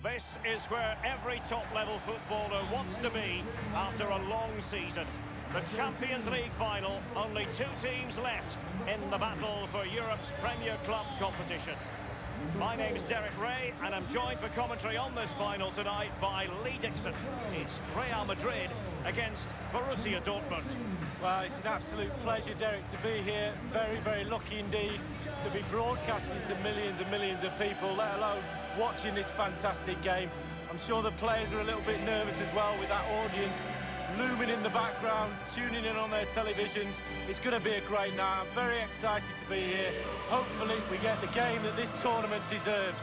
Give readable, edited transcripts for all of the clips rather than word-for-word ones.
This is where every top-level footballer wants to be after a long season. The Champions League final, only two teams left in the battle for Europe's Premier Club competition. My name's Derek Ray, and I'm joined for commentary on this final tonight by Lee Dixon. It's Real Madrid against Borussia Dortmund. Well, it's an absolute pleasure, Derek, to be here. Very, very lucky indeed to be broadcasting to millions and millions of people, let alone watching this fantastic game. I'm sure the players are a little bit nervous as well with that audience looming in the background, tuning in on their televisions. It's going to be a great night. I'm very excited to be here. Hopefully we get the game that this tournament deserves.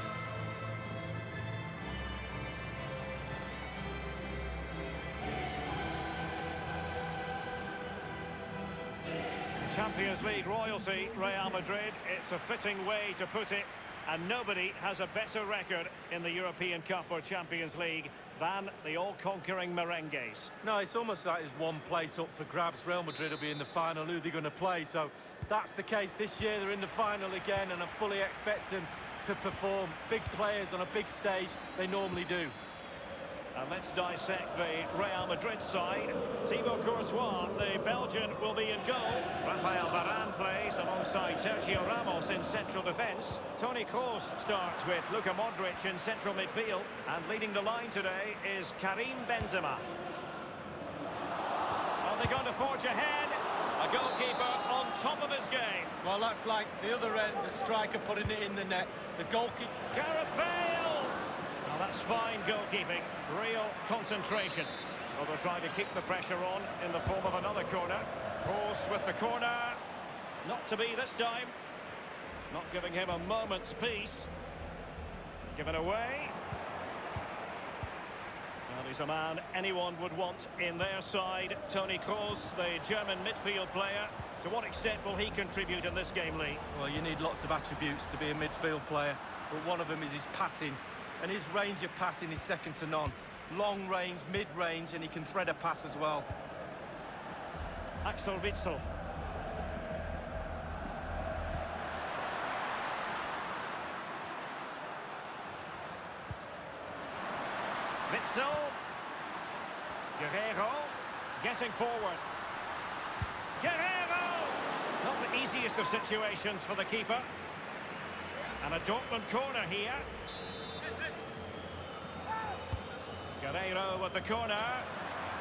Champions League royalty, Real Madrid. It's a fitting way to put it. And nobody has a better record in the European Cup or Champions League than the all-conquering merengues. No, it's almost like there's one place up for grabs. Real Madrid will be in the final. Who they're going to play? So that's the case this year. They're in the final again, and I fully expect them to perform. Big players on a big stage, they normally do. And let's dissect the Real Madrid side. Thibaut Courtois, the Belgian, will be in goal. Rafael Varane plays alongside Sergio Ramos in central defence. Toni Kroos starts with Luka Modric in central midfield. And leading the line today is Karim Benzema. Are they going to forge ahead? A goalkeeper on top of his game. Well, that's like the other end, the striker putting it in the net. The goalkeeper... Gareth Bale! Well, that's fine goalkeeping, real concentration. Well, they're trying to keep the pressure on in the form of another corner. Kroos with the corner. Not to be this time. Not giving him a moment's peace. Given away. Well, he's a man anyone would want in their side. Toni Kroos, the German midfield player. To what extent will he contribute in this game, Lee? Well, you need lots of attributes to be a midfield player, but one of them is his passing. And his range of passing is second to none. Long range, mid-range, and he can thread a pass as well. Axel Witsel. Witsel. Guerreiro. Getting forward. Guerreiro! Not the easiest of situations for the keeper. And a Dortmund corner here. Guerreiro with the corner.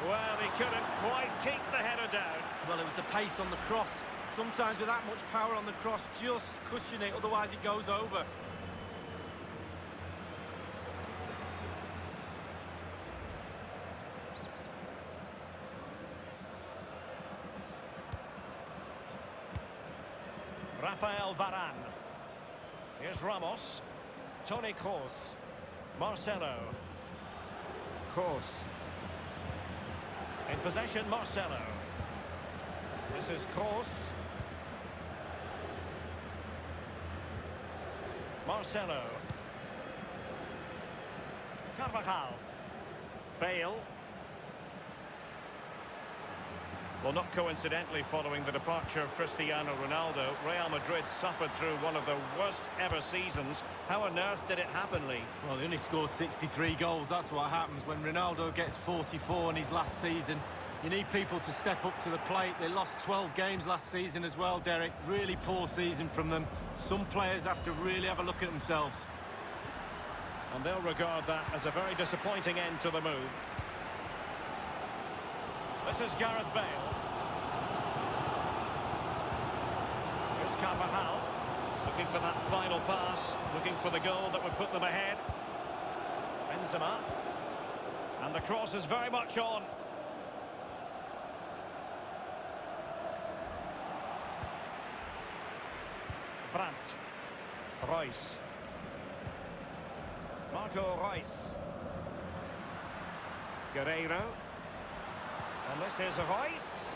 Well, he couldn't quite keep the header down. Well, it was the pace on the cross. Sometimes with that much power on the cross, just cushion it, otherwise it goes over. Rafael Varane. Here's Ramos. Toni Kroos. Marcelo. Kroos. In possession, Marcelo. This is Kroos. Marcelo. Carvajal. Bale. Well, not coincidentally, following the departure of Cristiano Ronaldo, Real Madrid suffered through one of the worst ever seasons. How on earth did it happen, Lee? Well, they only scored 63 goals. That's what happens when Ronaldo gets 44 in his last season. You need people to step up to the plate. They lost 12 games last season as well, Derek. Really poor season from them. Some players have to really have a look at themselves. And they'll regard that as a very disappointing end to the move. This is Gareth Bale. Here's Carvajal, looking for that final pass, looking for the goal that would put them ahead. Benzema. And the cross is very much on. Brandt. Reus. Marco Reus. Guerreiro. And this is Reus.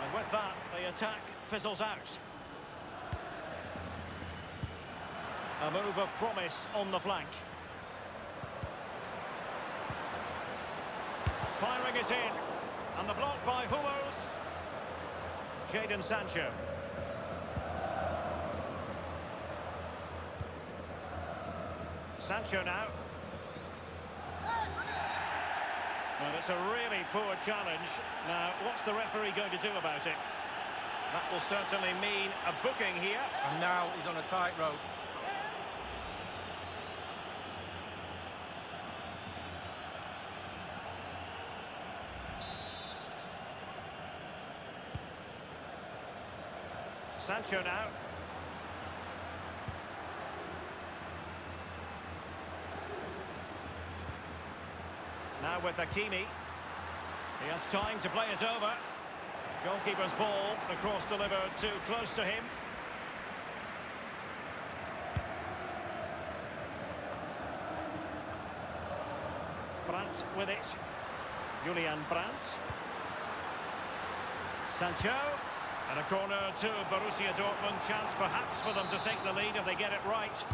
And with that, the attack fizzles out. A move of promise on the flank. Firing is in. And the block by Hummels. Jadon Sancho. Sancho now. Well, it's a really poor challenge. Now, what's the referee going to do about it? That will certainly mean a booking here. And now he's on a tightrope. Sancho now. Now with Hakimi. He has time to play it over. Goalkeeper's ball, the cross delivered too close to him. Brandt with it. Julian Brandt. Sancho. And a corner to Borussia Dortmund. Chance perhaps for them to take the lead if they get it right.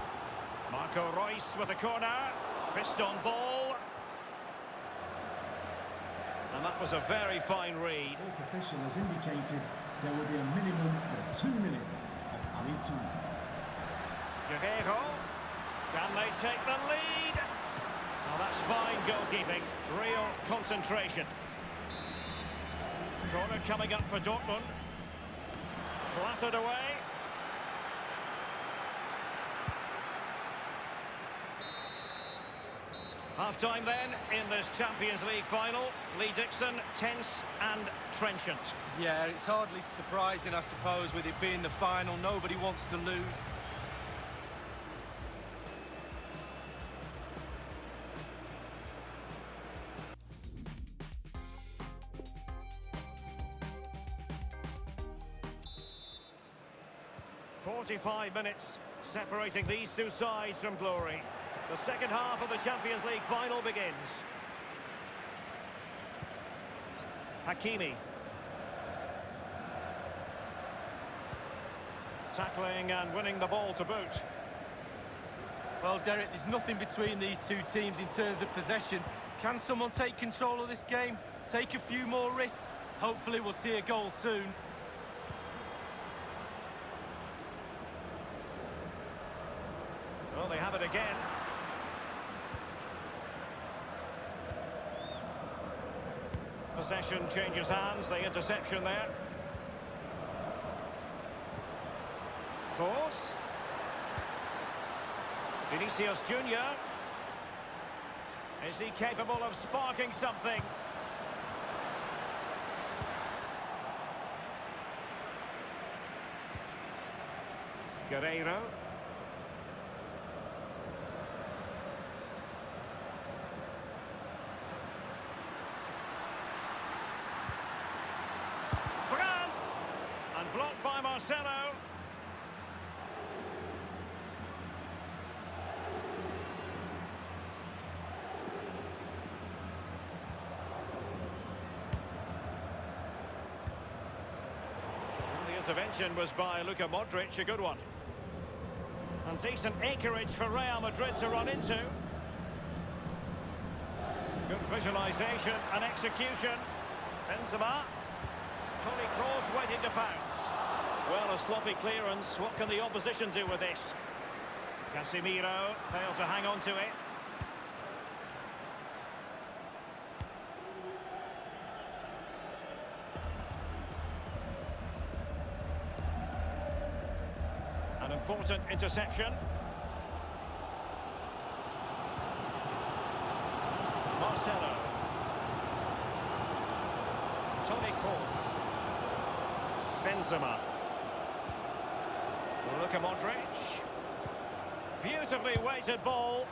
Marco Reus with a corner. Fist on ball. And that was a very fine read. Fourth official has indicated there will be a minimum of 2 minutes of added time. Guerrero. Can they take the lead? Oh, that's fine goalkeeping. Real concentration. Corner coming up for Dortmund. Clattered away. Half-time then in this Champions League final. Lee Dixon, tense and trenchant. Yeah, it's hardly surprising, I suppose, with it being the final. Nobody wants to lose. "45 minutes separating these two sides from glory. The second half of the Champions League final begins. Hakimi. Tackling and winning the ball to boot. Well, Derek, there's nothing between these two teams in terms of possession. Can someone take control of this game? Take a few more risks? Hopefully we'll see a goal soon. Well, they have it again. Possession changes hands, the interception there. Force. Vinicius Junior. Is he capable of sparking something? Guerrero. And blocked by Marcelo. The intervention was by Luka Modric, a good one. And decent acreage for Real Madrid to run into. Good visualisation and execution. Benzema. Toni Kroos waiting to pounce. Well, a sloppy clearance. What can the opposition do with this? Casemiro failed to hang on to it. An important interception. Marcelo. Toni Kroos. Benzema. Luka Modric. Beautifully weighted ball.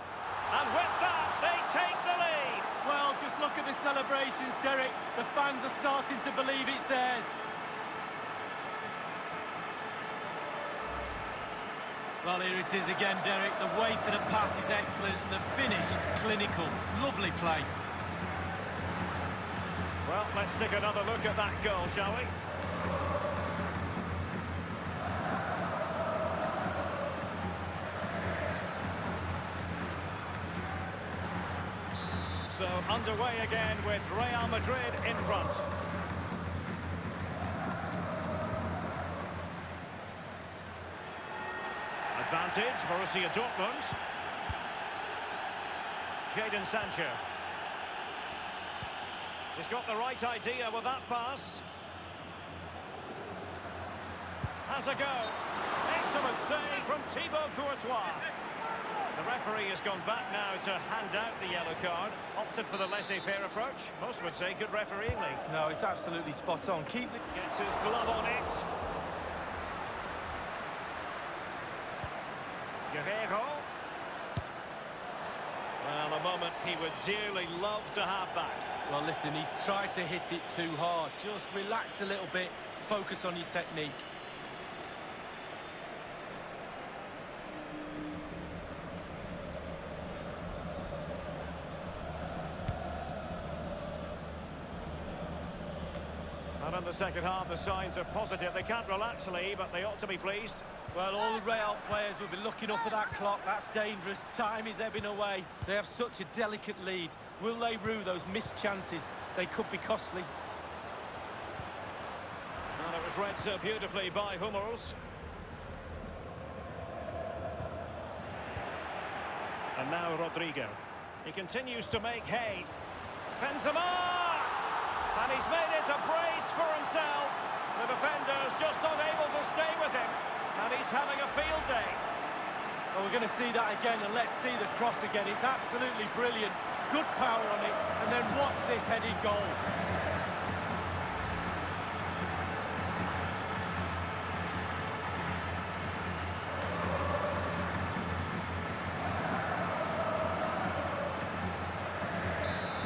And with that, they take the lead. Well, just look at the celebrations, Derek. The fans are starting to believe it's theirs. Well, here it is again, Derek. The way to the pass is excellent. The finish, clinical. Lovely play. Well, let's take another look at that goal, shall we? So, underway again with Real Madrid in front. Advantage, Borussia Dortmund. Jadon Sancho. He's got the right idea with that pass. Has a go. Excellent save from Thibaut Courtois. The referee has gone back now to hand out the yellow card. Opted for the laissez-faire approach. Most would say good refereeing, Lee. No, it's absolutely spot on. Keep the... Gets his glove on it. Guerrero. Well, a moment he would dearly love to have back. Well, listen, he's tried to hit it too hard. Just relax a little bit. Focus on your technique. And in the second half, the signs are positive. They can't relax, Lee, but they ought to be pleased. Well, all the Real players will be looking up at that clock. That's dangerous. Time is ebbing away. They have such a delicate lead. Will they rue those missed chances? They could be costly. And it was read so beautifully by Hummels. And now Rodrigo. He continues to make hay. Benzema! And he's made it a brace for himself. The defender's just unable to stay with him. And he's having a field day. Well, we're going to see that again, and let's see the cross again. It's absolutely brilliant. Good power on it. And then watch this headed goal.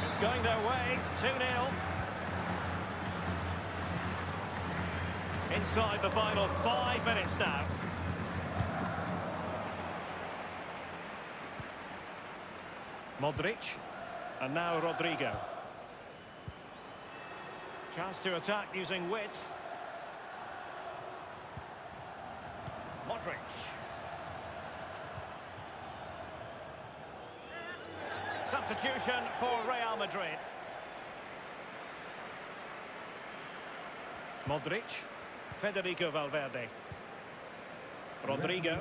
It's going their way. 2-0. Inside the final 5 minutes now. Modric. And now Rodrigo. Chance to attack using width. Modric. Substitution for Real Madrid. Modric. Federico Valverde. Rodrigo.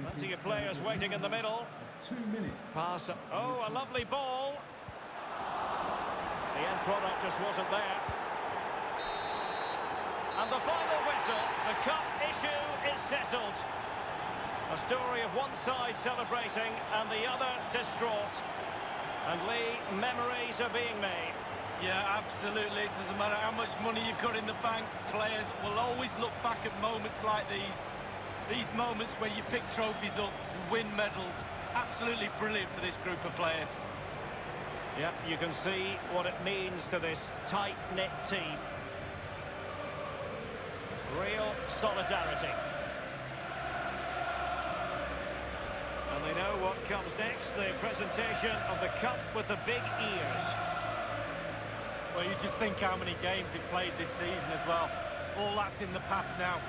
Plenty of players waiting in the middle. 2 minutes. Pass. Oh, a lovely ball. The end product just wasn't there. And the final whistle. The cup issue is settled. A story of one side celebrating and the other distraught. And Lee, memories are being made. Yeah, absolutely. It doesn't matter how much money you've got in the bank. Players will always look back at moments like these. These moments where you pick trophies up, you win medals. Absolutely brilliant for this group of players. Yep, you can see what it means to this tight-knit team. Real solidarity. And they know what comes next, the presentation of the cup with the big ears. Well, you just think how many games they've played this season as well. All that's in the past now.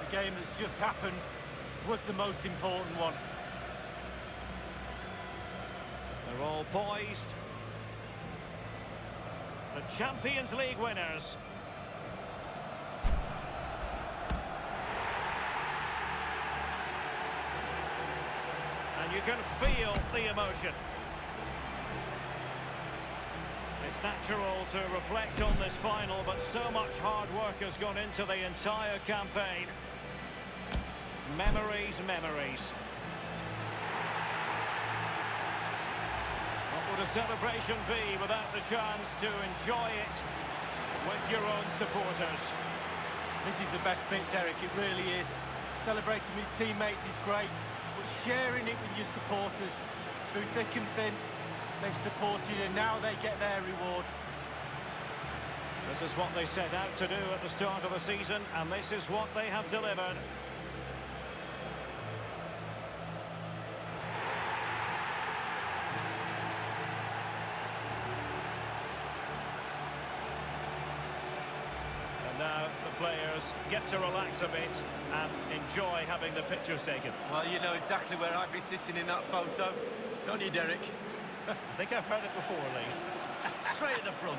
The game that's just happened was the most important one. They're all poised. The Champions League winners. And you can feel the emotion. It's natural to reflect on this final, but so much hard work has gone into the entire campaign. Memories, memories. What would a celebration be without the chance to enjoy it with your own supporters? This is the best bit, Derek, it really is. Celebrating with teammates is great, but sharing it with your supporters through thick and thin. They've supported you, and now they get their reward. This is what they set out to do at the start of the season, and this is what they have delivered. And now the players get to relax a bit and enjoy having the pictures taken. Well, you know exactly where I'd be sitting in that photo, don't you, Derek? I think I've heard it before, Lee. Straight at the front.